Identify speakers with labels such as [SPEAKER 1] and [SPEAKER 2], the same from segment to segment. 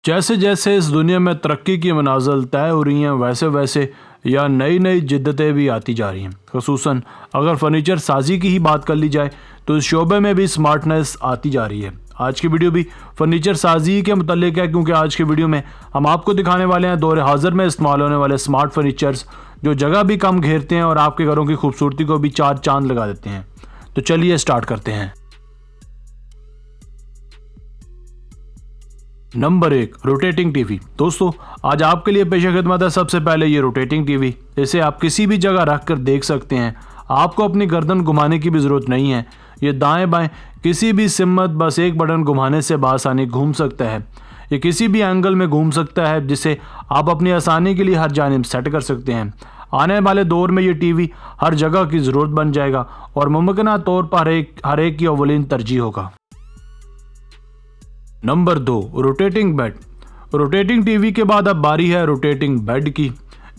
[SPEAKER 1] जैसे जैसे इस दुनिया में तरक्की की मनाजिल तय हो रही हैं वैसे वैसे या नई नई जिद्दतें भी आती जा रही हैं। ख़ुसूसन अगर फर्नीचर साजी की ही बात कर ली जाए तो इस शोबे में भी स्मार्टनेस आती जा रही है। आज की वीडियो भी फर्नीचर साजी के मुतल्लिक है, क्योंकि आज की वीडियो में हम आपको दिखाने वाले हैं दौर हाजिर में इस्तेमाल होने वाले स्मार्ट फर्नीचर्स जो जगह भी कम घेरते हैं और आपके घरों की खूबसूरती को भी चार चांद लगा देते हैं। तो चलिए स्टार्ट करते हैं। Number 1, rotating TV. दोस्तों आज आपके लिए पेश खिदमत है सबसे पहले ये रोटेटिंग टीवी। इसे आप किसी भी जगह रख कर देख सकते हैं। आपको अपनी गर्दन घुमाने की भी ज़रूरत नहीं है। ये दाएं बाएं किसी भी सिमत बस एक बटन घुमाने से बासानी घूम सकता है। ये किसी भी एंगल में घूम सकता है, जिसे आप अपनी आसानी के लिए हर जानिब सेट कर सकते हैं। आने वाले दौर में ये टीवी हर जगह की ज़रूरत बन जाएगा और मुमकिन तौर पर हर एक की अव्वलीन तरजीह होगा। Number 2, rotating bed. Rotating TV के बाद अब बारी है रोटेटिंग बेड की।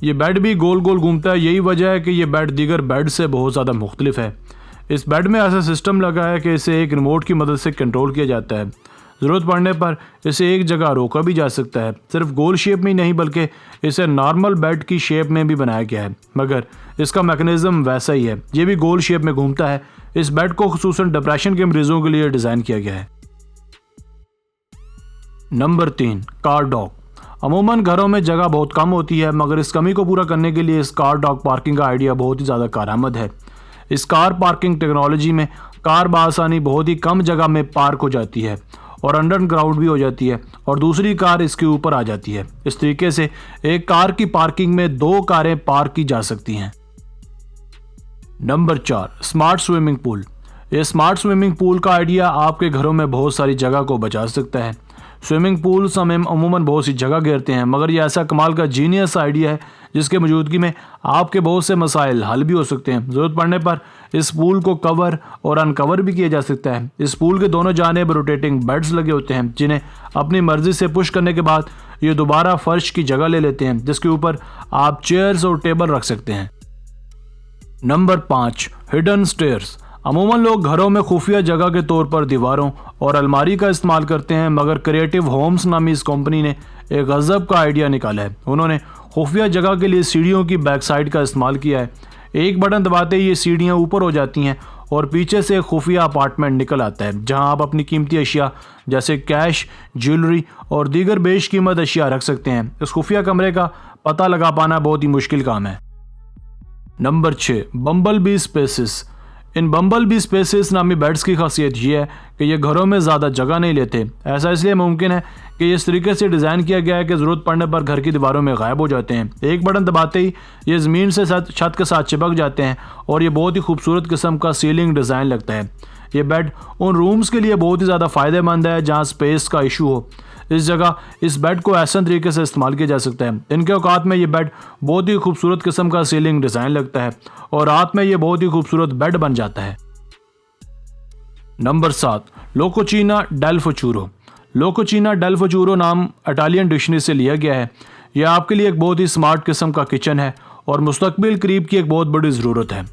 [SPEAKER 1] ये बेड भी गोल गोल घूमता है। यही वजह है कि ये बेड दीगर बेड से बहुत ज़्यादा मुख्तलिफ है। इस बेड में ऐसा सिस्टम लगा है कि इसे एक रिमोट की मदद से कंट्रोल किया जाता है। ज़रूरत पड़ने पर इसे एक जगह रोका भी जा सकता है। सिर्फ गोल शेप में ही नहीं बल्कि इसे नॉर्मल बेड की शेप में भी बनाया गया है, मगर इसका मैकेनिज़्म वैसा ही है। ये भी गोल शेप में घूमता है। इस बेड को खुसूसन डिप्रेशन के मरीजों के लिए डिज़ाइन किया गया है। Number 3, car dock. अमूमन घरों में जगह बहुत कम होती है, मगर इस कमी को पूरा करने के लिए इस कार डॉक पार्किंग का आइडिया बहुत ही ज़्यादा कारआमद है। इस कार पार्किंग टेक्नोलॉजी में कार बआसानी बहुत ही कम जगह में पार्क हो जाती है और अंडरग्राउंड भी हो जाती है और दूसरी कार इसके ऊपर आ जाती है। इस तरीके से एक कार की पार्किंग में 2 कारें पार्क की जा सकती हैं। Number 4, smart swimming pool. ये स्मार्ट स्विमिंग पूल का आइडिया आपके घरों में बहुत सारी जगह को बचा सकता है। स्विमिंग पूल्स हमें अमूमन बहुत सी जगह घेरते हैं, मगर ये ऐसा कमाल का जीनियस आइडिया है जिसके मौजूदगी में आपके बहुत से मसाइल हल भी हो सकते हैं। ज़रूरत पड़ने पर इस पूल को कवर और अनकवर भी किया जा सकता है। इस पूल के दोनों जानिब रोटेटिंग बेड्स लगे होते हैं, जिन्हें अपनी मर्जी से पुश करने के बाद ये दोबारा फर्श की जगह ले लेते हैं, जिसके ऊपर आप चेयर्स और टेबल रख सकते हैं। Number 5, hidden stairs. अमूमन लोग घरों में खुफिया जगह के तौर पर दीवारों और अलमारी का इस्तेमाल करते हैं, मगर क्रिएटिव होम्स नामी इस कंपनी ने एक गजब का आइडिया निकाला है। उन्होंने खुफिया जगह के लिए सीढ़ियों की बैक साइड का इस्तेमाल किया है। एक बटन दबाते ही ये सीढ़ियाँ ऊपर हो जाती हैं और पीछे से एक खुफिया अपार्टमेंट निकल आता है, जहाँ आप अपनी कीमती अशिया जैसे कैश, ज्वेलरी और दीगर बेशकीमत अशिया रख सकते हैं। इस खुफिया कमरे का पता लगा पाना बहुत ही मुश्किल काम है। Number 6, Bumble Bee Spaces. इन बम्बल बी स्पेसेस नामी बेड्स की खासियत ये है कि ये घरों में ज़्यादा जगह नहीं लेते। ऐसा इसलिए मुमकिन है कि ये इस तरीके से डिज़ाइन किया गया है कि ज़रूरत पड़ने पर घर की दीवारों में गायब हो जाते हैं। एक बटन दबाते ही ये ज़मीन से छत के साथ चिपक जाते हैं और ये बहुत ही खूबसूरत किस्म का सीलिंग डिज़ाइन लगता है। ये बेड उन रूम्स के लिए बहुत ही ज़्यादा फ़ायदेमंद है जहाँ स्पेस का इशू हो। इस जगह इस बेड को ऐसा तरीके से इस्तेमाल किया जा सकता है। इनके औकात में ये बेड बहुत ही खूबसूरत किस्म का सीलिंग डिज़ाइन लगता है और रात में ये बहुत ही खूबसूरत बेड बन जाता है। Number 7, Locochina Del Futuro. Locochina Del Futuro नाम इटालियन डिक्शनरी से लिया गया है। यह आपके लिए एक बहुत ही स्मार्ट किस्म का किचन है और मुस्तकबिल करीब की एक बहुत बड़ी ज़रूरत है।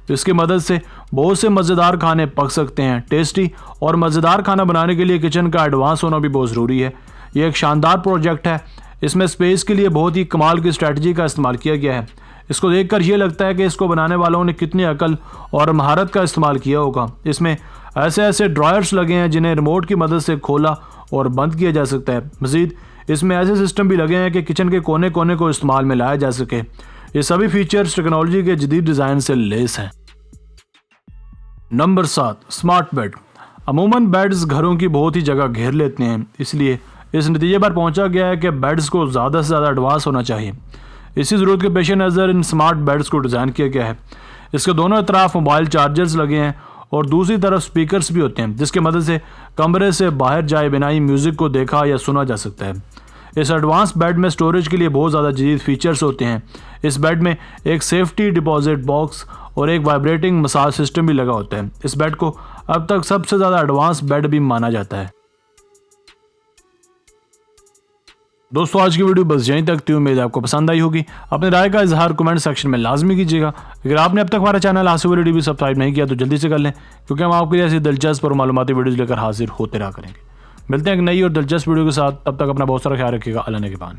[SPEAKER 1] इसकी मदद से बहुत से मज़ेदार खाने पक सकते हैं। टेस्टी और मज़ेदार खाना बनाने के लिए किचन का एडवांस होना भी बहुत ज़रूरी है। यह एक शानदार प्रोजेक्ट है। इसमें स्पेस के लिए बहुत ही कमाल की स्ट्रेटजी का इस्तेमाल किया गया है। इसको देखकर यह लगता है कि इसको बनाने वालों ने कितनी अकल और महारत का इस्तेमाल किया होगा। इसमें ऐसे ऐसे ड्रायर्स लगे हैं जिन्हें रिमोट की मदद से खोला और बंद किया जा सकता है। मज़ीद इसमें ऐसे सिस्टम भी लगे हैं कि किचन के कोने कोने को इस्तेमाल में लाया जा सके। ये सभी फीचर्स टेक्नोलॉजी के जदीद डिज़ाइन से लेस हैं। Number 7, smart bed. अमूमन बेड्स घरों की बहुत ही जगह घेर लेते हैं, इसलिए इस नतीजे पर पहुंचा गया है कि बेड्स को ज़्यादा से ज़्यादा एडवांस होना चाहिए। इसी ज़रूरत के पेश नज़र इन स्मार्ट बेड्स को डिज़ाइन किया गया है। इसके दोनों अतराफ मोबाइल चार्जर्स लगे हैं और दूसरी तरफ स्पीकर्स भी होते हैं, जिसकी मदद से कमरे से बाहर जाए बिना ही म्यूज़िक को देखा या सुना जा सकता है। इस एडवांस बेड में स्टोरेज के लिए बहुत ज़्यादा जदीद फीचर्स होते हैं। इस बेड में एक सेफ्टी डिपॉजिट बॉक्स और एक वाइब्रेटिंग मसाज सिस्टम भी लगा होता है। इस बेड को अब तक सबसे ज़्यादा एडवांस बेड भी माना जाता है। दोस्तों आज की वीडियो बस यहीं तक थी। उम्मीद आपको पसंद आई होगी। अपने राय का इजहार कमेंट सेक्शन में लाजमी कीजिएगा। अगर आपने अब तक हमारा चैनल हासिल टीवी सब्सक्राइब नहीं किया तो जल्दी से कर लें, क्योंकि हम आपके लिए ऐसी दिलचस्प और मालूमाती वीडियोज़ लेकर हाजिर होते रहा करेंगे। मिलते हैं एक नई और दिलचस्प वीडियो के साथ, तब तक अपना बहुत सारा ख्याल रखिएगा। अल्लाह ने के पान।